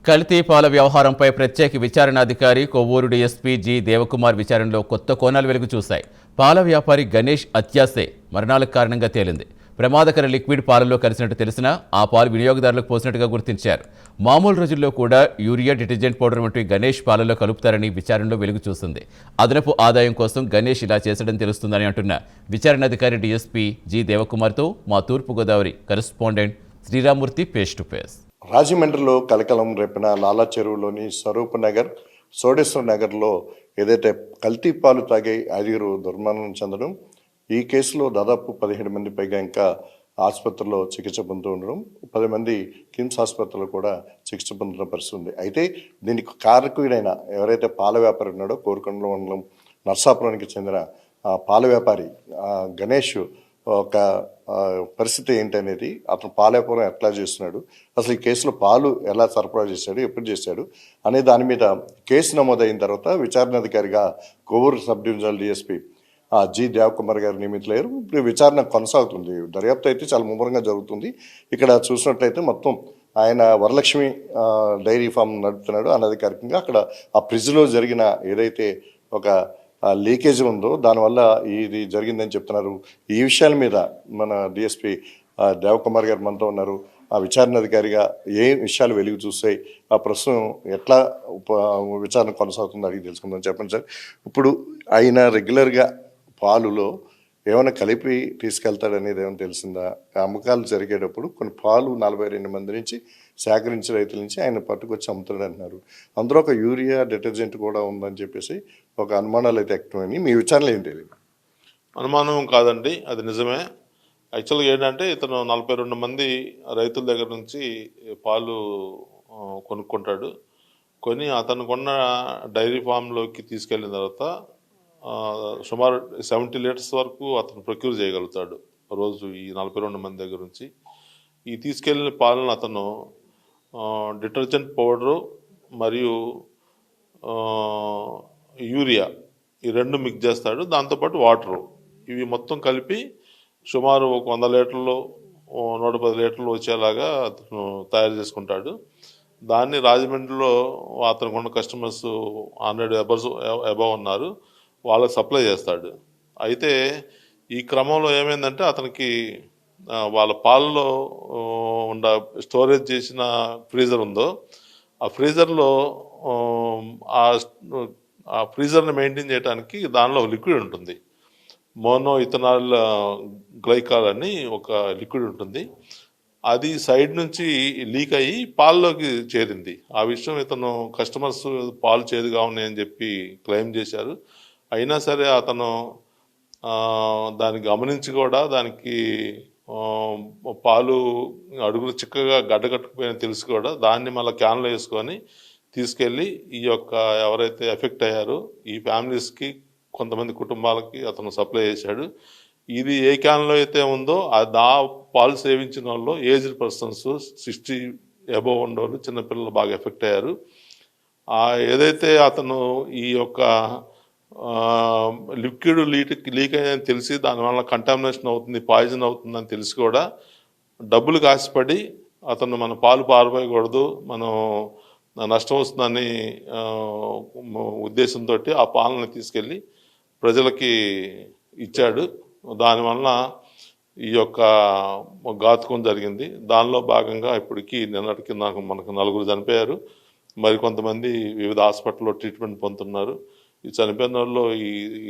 కల్తీ పాల వ్యవహారంపై ప్రత్యేక విచారణాధికారి కొవ్వూరు డీఎస్పీ జి దేవకుమార్ విచారణలో కొత్త కోణాలు వెలుగు చూశాయి. పాల వ్యాపారి గణేష్ అత్యాసే మరణాలకు కారణంగా తేలింది. ప్రమాదకర లిక్విడ్ పాలలో కలిసినట్టు తెలిసినా ఆ పాలు వినియోగదారులకు పోసినట్టుగా గుర్తించారు. మామూలు రోజుల్లో కూడా యూరియా, డిటర్జెంట్ పౌడర్ వంటి గణేష్ పాలలో కలుపుతారని విచారణలో వెలుగు చూసింది. అదనపు ఆదాయం కోసం గణేష్ ఇలా చేశాడని తెలుస్తుందని అంటున్న విచారణాధికారి డీఎస్పీ జి దేవకుమార్తో మా Thurpu Godavari correspondent Sriramurthy face to face. రాజమండ్రిలో కలకలం రేపిన లాలా చెరువులోని స్వరూప్ నగర్, సోడేశ్వర నగర్లో ఏదైతే కల్తీ పాలు తాగి 5 దుర్మరణం చెందడం, ఈ కేసులో దాదాపు 17 మంది పైగా ఇంకా ఆసుపత్రిలో చికిత్స పొందుతూ ఉండడం, 10 మంది కిమ్స్ ఆసుపత్రిలో కూడా చికిత్స పొందుతున్న పరిస్థితి ఉంది. అయితే దీనికి కారకుడైన ఎవరైతే పాల వ్యాపారి ఉన్నాడో కోరుకొండల మండలం నర్సాపురానికి చెందిన పాల వ్యాపారి గణేష్ ఒక పరిస్థితి ఏంటనేది, అతను పాల వ్యాపారం ఎట్లా చేస్తున్నాడు, అసలు ఈ కేసులో పాలు ఎలా సరఫరా చేశాడు, ఎప్పుడు చేశాడు అనే దాని మీద కేసు నమోదైన తర్వాత విచారణాధికారిగా Kovvur sub divisional DSP G Devakumar గారు నియమితులయ్యారు. ఇప్పుడు విచారణ కొనసాగుతుంది. దర్యాప్తు అయితే చాలా ముమ్మరంగా జరుగుతుంది. ఇక్కడ చూసినట్లయితే మొత్తం ఆయన వరలక్ష్మి డైరీ ఫామ్ నడుపుతున్నాడు అనధికారికంగా. అక్కడ ఆ ఫ్రిడ్జ్లో జరిగిన ఏదైతే ఒక లీకేజ్ ఉందో దానివల్ల ఇది జరిగిందని చెప్తున్నారు. ఈ విషయాల మీద మన డిఎస్పీ దేవకుమార్ గారు మనతో ఉన్నారు. ఆ విచారణాధికారిగా ఏ విషయాలు వెలుగు చూస్తాయి, ఆ ప్రస్తుతం ఎట్లా విచారణ కొనసాగుతుందో అడిగి తెలుసుకుందాం. చెప్పండి సార్, ఇప్పుడు ఆయన రెగ్యులర్గా పాలులో ఏమైనా కలిపి తీసుకెళ్తాడనేది ఏమైనా తెలిసిందా? అమ్మకాలు జరిగేటప్పుడు కొన్ని పాలు 42 మంది నుంచి సేకరించిన రైతుల నుంచి ఆయన పట్టుకొచ్చి అమ్ముతాడు అంటున్నారు. అందులో ఒక యూరియా, డిటర్జెంట్ కూడా ఉందని చెప్పేసి ఒక అనుమానాలు అయితే ఎక్కువని. మీ విచారణలో ఏం తెలియదు? అనుమానం కాదండి, అది నిజమే. యాక్చువల్గా ఏంటంటే ఇతను 42 మంది రైతుల దగ్గర నుంచి పాలు కొనుక్కుంటాడు. కొని అతను కొన్న డైరీ ఫామ్లోకి తీసుకెళ్ళిన తర్వాత సుమారు 70 లీటర్స్ వరకు అతను ప్రొక్యూర్ చేయగలుగుతాడు రోజు ఈ 42 మంది దగ్గర నుంచి. ఈ తీసుకెళ్ళిన పాలను అతను డిటర్జెంట్ పౌడరు మరియు యూరియా ఈ 2 మిక్స్ చేస్తాడు. దాంతోపాటు వాటరు, ఇవి మొత్తం కలిపి సుమారు ఒక 100 లీటర్లు 110 లీటర్లు వచ్చేలాగా అతను తయారు చేసుకుంటాడు. దాన్ని రాజమండ్రిలో అతనికి ఉన్న కస్టమర్స్ 100 అబవ్ ఉన్నారు, వాళ్ళకి సప్లై చేస్తాడు. అయితే ఈ క్రమంలో ఏమైందంటే అతనికి వాళ్ళ పాలలో ఉన్న స్టోరేజ్ చేసిన ఫ్రీజర్ ఉందో ఆ ఫ్రీజర్లో ఆ ఫ్రీజర్ని మెయింటైన్ చేయడానికి దానిలో లిక్విడ్ ఉంటుంది, మోనో ఇథనాల్ గ్లైకాల్ అని ఒక లిక్విడ్ ఉంటుంది. అది సైడ్ నుంచి లీక్ అయ్యి పాల్లోకి చేరింది. ఆ విషయం ఇతను కస్టమర్స్ పాలు చేదుగా ఉన్నాయని చెప్పి క్లెయిమ్ చేశారు. అయినా సరే అతను దాన్ని గమనించి కూడా దానికి పాలు అడుగులు చిక్కగా గడ్డకట్టుకుపోయిన తెలిసి కూడా దాన్ని మళ్ళీ క్యాన్లో వేసుకొని తీసుకెళ్ళి ఈ యొక్క ఎవరైతే ఎఫెక్ట్ అయ్యారో ఈ ఫ్యామిలీస్కి కొంతమంది కుటుంబాలకి అతను సప్లై చేశాడు. ఇది ఏ క్యాన్లో అయితే ఉందో ఆ పాలు సేవించిన వాళ్ళు ఏజ్డ్ పర్సన్స్ 60 అబవ్ ఉండేవాళ్ళు, చిన్నపిల్లలు బాగా ఎఫెక్ట్ అయ్యారు. ఏదైతే అతను ఈ యొక్క లిక్విడ్ లీక్ అయ్యని తెలిసి దానివల్ల కంటామినేషన్ అవుతుంది, పాయిజన్ అవుతుందని తెలిసి కూడా డబ్బులు ఆశపడి అతను మన పాలు పారిపోయకూడదు, మనం నష్టం వస్తుందని ఉద్దేశంతో ఆ పాలను తీసుకెళ్ళి ప్రజలకి ఇచ్చాడు. దానివల్ల ఈ యొక్క ఘాతుకం జరిగింది. దానిలో భాగంగా ఇప్పటికీ నిన్నటికి మనకు 4 చనిపోయారు, మరికొంతమంది వివిధ హాస్పిటల్లో ట్రీట్మెంట్ పొందుతున్నారు. ఈ చనిపోయిన వాళ్ళు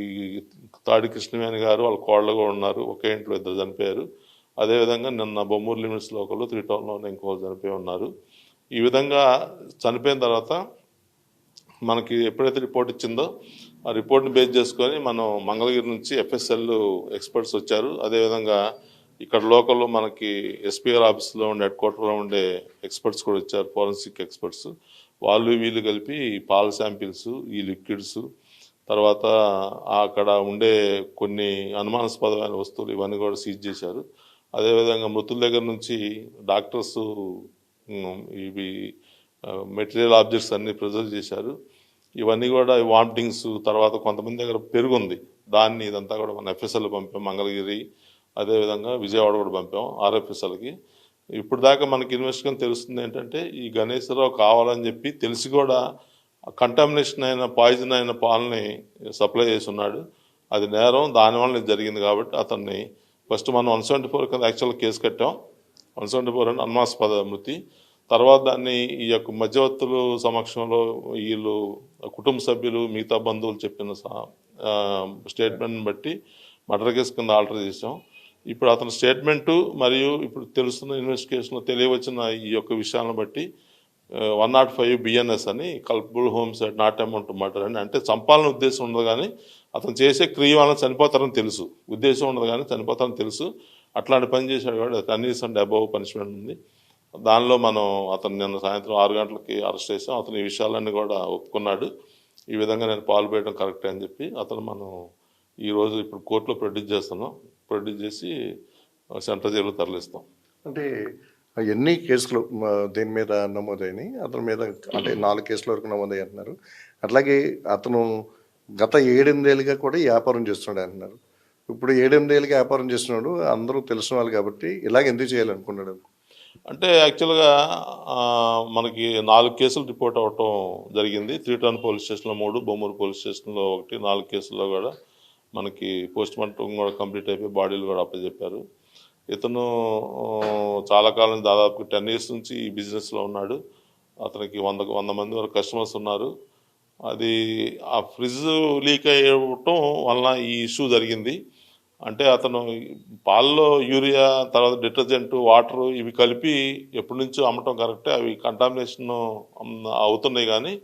ఈ తాడి కృష్ణవేణి గారు వాళ్ళ కోళ్ళు కూడా ఉన్నారు, ఒకే ఇంట్లో 2 చనిపోయారు. అదేవిధంగా నిన్న బొమ్మూరు లిమిట్స్లో ఒకళ్ళు, 3 టౌన్లో ఇంకొకరు చనిపోయి ఉన్నారు. ఈ విధంగా చనిపోయిన తర్వాత మనకి ఎప్పుడైతే రిపోర్ట్ ఇచ్చిందో ఆ రిపోర్ట్ని బేస్ చేసుకొని మనం మంగళగిరి నుంచి ఎఫ్ఎస్ఎల్ ఎక్స్పర్ట్స్ వచ్చారు. అదేవిధంగా ఇక్కడ లోకల్లో మనకి ఎస్పీఆర్ ఆఫీస్లో ఉండే హెడ్ క్వార్టర్లో ఉండే ఎక్స్పర్ట్స్ కూడా వచ్చారు, ఫోరెన్సిక్ ఎక్స్పర్ట్స్. వాళ్ళు వీళ్ళు కలిపి పాల శాంపిల్స్, ఈ లిక్విడ్స్, తర్వాత అక్కడ ఉండే కొన్ని అనుమానాస్పదమైన వస్తువులు ఇవన్నీ కూడా సీజ్ చేశారు. అదేవిధంగా మృతుల దగ్గర నుంచి డాక్టర్స్ ఇవి మెటీరియల్ ఆబ్జెక్ట్స్ అన్ని ప్రిజర్వ్ చేశారు. ఇవన్నీ కూడా వామిటింగ్స్, తర్వాత కొంతమంది దగ్గర పెరుగుంది, దాన్ని ఇదంతా కూడా మన ఎఫ్ఎస్ఎల్ పంపాం మంగళగిరి, అదేవిధంగా విజయవాడ కూడా పంపాం ఆర్ఎఫ్ఎస్ఎల్కి. ఇప్పుడు దాకా మనకి ఇన్వెస్టిగేషన్ తెలుస్తుంది ఏంటంటే ఈ గణేశ్వరరావు కావాలని చెప్పి తెలిసి కూడా కంటామినేషన్ అయిన పాయిజన్ అయిన పాలని సప్లై చేసి ఉన్నాడు. అది నేరం, దానివల్ల ఇది జరిగింది. కాబట్టి అతన్ని ఫస్ట్ మనం 174 కింద యాక్చువల్గా కేసు కట్టాం. 174 అంటే అనుమానాస్పద మృతి. తర్వాత దాన్ని ఈ యొక్క మధ్యవర్తులు సమక్షంలో వీళ్ళు కుటుంబ సభ్యులు మిగతా బంధువులు చెప్పిన స్టేట్మెంట్ని బట్టి మర్డర్ కేసు కింద ఆల్టర్ చేసాం. ఇప్పుడు అతని స్టేట్మెంటు మరియు ఇప్పుడు తెలుస్తున్న ఇన్వెస్టిగేషన్లో తెలియవచ్చిన ఈ యొక్క విషయాలను బట్టి 105 బిఎన్ఎస్ అని కల్పబుల్ హోమ్సైడ్ నాట్ అమౌంట్ మర్డర్ అని, అంటే చంపాలని ఉద్దేశం ఉండదు కానీ అతను చేసే క్రియ వల్ల చనిపోతారని తెలుసు, ఉద్దేశం ఉండదు కానీ చనిపోతారని తెలుసు. అట్లాంటి పని చేశాడు కాబట్టి కనీసం అబవ్ పనిష్మెంట్ ఉంది. దానిలో మనం అతను నిన్న సాయంత్రం 6 గంటలకి అరెస్ట్ చేసాం. అతను ఈ విషయాలన్నీ కూడా ఒప్పుకున్నాడు. ఈ విధంగా నేను పాల్పేయడం కరెక్టే అని చెప్పి అతను మనం ఈరోజు ఇప్పుడు కోర్టులో ప్రొడ్యూస్ చేస్తున్నాం. ప్రొడ్యూస్ చేసి సెంట్రల్ జైలు తరలిస్తాం. అంటే ఎన్ని కేసులు దీని మీద నమోదైనాయి? అతని మీద అంటే 4 కేసుల వరకు నమోదయ్యి అంటున్నారు. అట్లాగే అతను గత 7-8 ఏళ్ళుగా కూడా వ్యాపారం చేస్తున్నాడు అంటున్నారు. ఇప్పుడు 7-8 ఏళ్ళుగా వ్యాపారం చేస్తున్నాడు, అందరూ తెలిసిన వాళ్ళు కాబట్టి ఇలాగ ఎందుకు చేయాలనుకున్నాడు? అంటే యాక్చువల్గా మనకి 4 కేసులు రిపోర్ట్ అవ్వటం జరిగింది. 3 టౌన్ పోలీస్ స్టేషన్లో 3, బొమ్మూరు పోలీస్ స్టేషన్లో 1, 4 కేసుల్లో కూడా మనకి పోస్ట్ మార్టం కూడా కంప్లీట్ అయిపోయి బాడీలు కూడా అప్పచెప్పారు. ఇతను చాలా కాలం దాదాపు 10 years నుంచి ఈ బిజినెస్లో ఉన్నాడు. అతనికి 100 మంది వరకు కస్టమర్స్ ఉన్నారు. అది ఆ ఫ్రిడ్జ్ లీక్ అయ్యటం వలన ఈ ఇష్యూ జరిగింది. అంటే అతను పాల్లో యూరియా, తర్వాత డిటర్జెంట్, వాటర్ ఇవి కలిపి ఎప్పటి నుంచో అమ్మటం కరెక్టే. అవి కంటామినేషన్ అవుతున్నాయి కానీ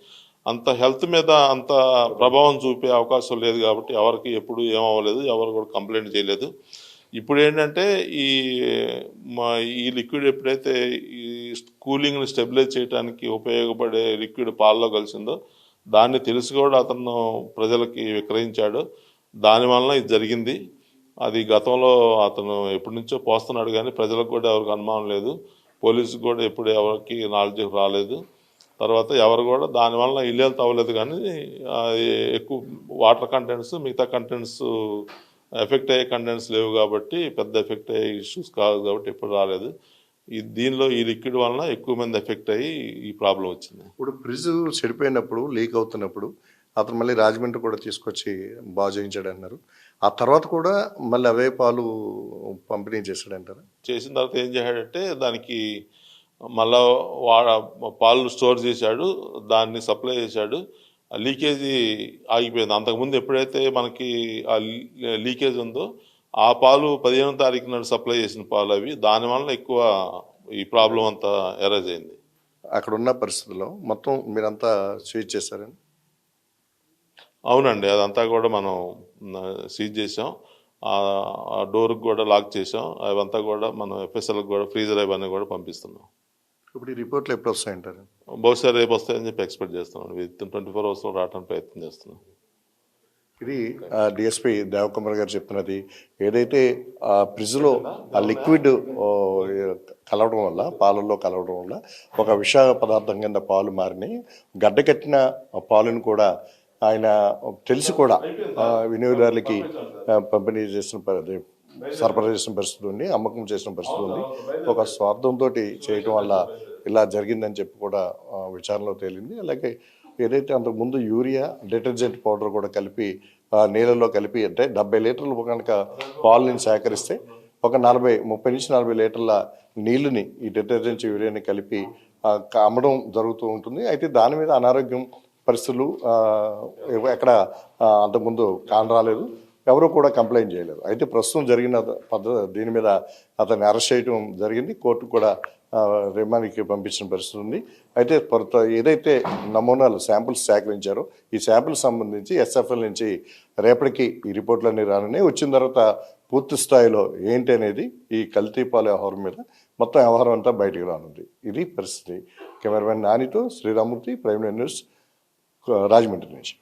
అంత హెల్త్ మీద అంత ప్రభావం చూపే అవకాశం లేదు కాబట్టి ఎవరికి ఎప్పుడు ఏమవ్వలేదు, ఎవరు కూడా కంప్లైంట్ చేయలేదు. ఇప్పుడు ఏంటంటే ఈ లిక్విడ్ ఎప్పుడైతే ఈ కూలింగ్ని స్టెబిలైజ్ చేయడానికి ఉపయోగపడే లిక్విడ్ పాల్లో కలిసిందో దాన్ని తెలిసి కూడా అతను ప్రజలకి విక్రయించాడు. దానివల్ల ఇది జరిగింది. అది గతంలో అతను ఎప్పటి నుంచో పోస్తున్నాడు కానీ ప్రజలకు కూడా ఎవరికి అనుమానం లేదు, పోలీసుకు కూడా ఎప్పుడు ఎవరికి నాలెడ్జ్ రాలేదు. తర్వాత ఎవరు కూడా దానివల్ల ఇల్లేలు తవ్వలేదు కానీ ఎక్కువ వాటర్ కంటెంట్స్, మిగతా కంటెంట్స్ ఎఫెక్ట్ అయ్యే కంటెంట్స్ లేవు కాబట్టి పెద్ద ఎఫెక్ట్ అయ్యే ఇష్యూస్ కాదు కాబట్టి ఎప్పుడు రాలేదు. దీనిలో ఈ లిక్విడ్ వలన ఎక్కువ మంది ఎఫెక్ట్ అయ్యి ఈ ప్రాబ్లం వచ్చింది. ఇప్పుడు ఫ్రిడ్జ్ చెడిపోయినప్పుడు, లీక్ అవుతున్నప్పుడు అతను మళ్ళీ రాజమండ్రి కూడా తీసుకొచ్చి బాగు చేయించాడు అన్నారు. ఆ తర్వాత కూడా మళ్ళీ అవే పాలు పంపిణీ చేశాడంటారు. చేసిన తర్వాత ఏం చేశాడంటే దానికి మళ్ళా పాలు స్టోర్ చేశాడు, దాన్ని సప్లై చేశాడు. ఆ లీకేజీ ఆగిపోయింది. అంతకుముందు ఎప్పుడైతే మనకి ఆ లీకేజ్ ఉందో ఆ పాలు 15వ తారీఖు నాడు సప్లై చేసిన పాలు అవి, దానివల్ల ఎక్కువ ఈ ప్రాబ్లం అంతా ఎరేజ్ అయింది. అక్కడ ఉన్న పరిస్థితుల్లో మొత్తం మీరంతా సీజ్ చేశారని? అవునండి, అదంతా కూడా మనం సీజ్ చేసాం. ఆ డోర్కి కూడా లాక్ చేసాం. అవంతా కూడా మనం ఎఫ్ఎస్ఎల్కి కూడా ఫ్రీజర్ అవన్నీ కూడా పంపిస్తున్నాం. ఇప్పుడు ఈ రిపోర్ట్లు ఎప్పుడు వస్తాయంటారు? బహుశా రేపు వస్తాయని చెప్పి ఎక్స్పెక్ట్ చేస్తున్నాం. విత్ 24 hours రావడానికి ప్రయత్నం చేస్తున్నాం. ఇది డిఎస్పీ దేవకుమార్ గారు చెప్తున్నది. ఏదైతే ఆ ఫ్రిడ్జ్లో ఆ లిక్విడ్ కలవడం వల్ల, పాలల్లో కలవడం వల్ల ఒక విష పదార్థం కింద పాలు మారినాయి. గడ్డకట్టిన పాలను కూడా ఆయన తెలిసి కూడా వినియోగదారులకి పంపిణీ చేసిన సరఫరా చేసిన పరిస్థితి ఉంది, అమ్మకం చేసిన పరిస్థితి ఉంది. ఒక స్వార్థంతో చేయటం వల్ల ఇలా జరిగిందని చెప్పి కూడా విచారణలో తేలింది. అలాగే ఏదైతే అంతకుముందు యూరియా, డిటర్జెంట్ పౌడర్ కూడా కలిపి నీళ్ళలో కలిపి, అంటే 70 లీటర్లు కనుక పాలని సేకరిస్తే ఒక 30 నుంచి 40 లీటర్ల నీళ్ళని ఈ డిటర్జెంట్, యూరియాని కలిపి అమ్మడం జరుగుతూ ఉంటుంది. అయితే దాని మీద అనారోగ్యం పరిస్థితులు ఎక్కడ అంతకుముందు కానరాలేదు, ఎవరు కూడా కంప్లైంట్ చేయలేదు. అయితే ప్రస్తుతం జరిగిన దీని మీద అతన్ని అరెస్ట్ చేయడం జరిగింది. కోర్టు కూడా రిమాండ్కి పంపించిన పరిస్థితి ఉంది. అయితే ఏదైతే నమూనాలు శాంపిల్స్ సేకరించారో ఈ శాంపిల్స్ సంబంధించి ఎస్ఎఫ్ఎల్ నుంచి రేపటికి ఈ రిపోర్ట్లన్నీ రానున్నాయి. వచ్చిన తర్వాత పూర్తి స్థాయిలో ఏంటి అనేది ఈ కల్తీపాల వ్యవహారం మీద మొత్తం వ్యవహారం అంతా బయటికి రానుంది. ఇది పరిస్థితి. కెమెరామెన్ నానితో శ్రీరామూర్తి, ప్రైమ్ న్యూస్, రాజమండ్రి నుంచి.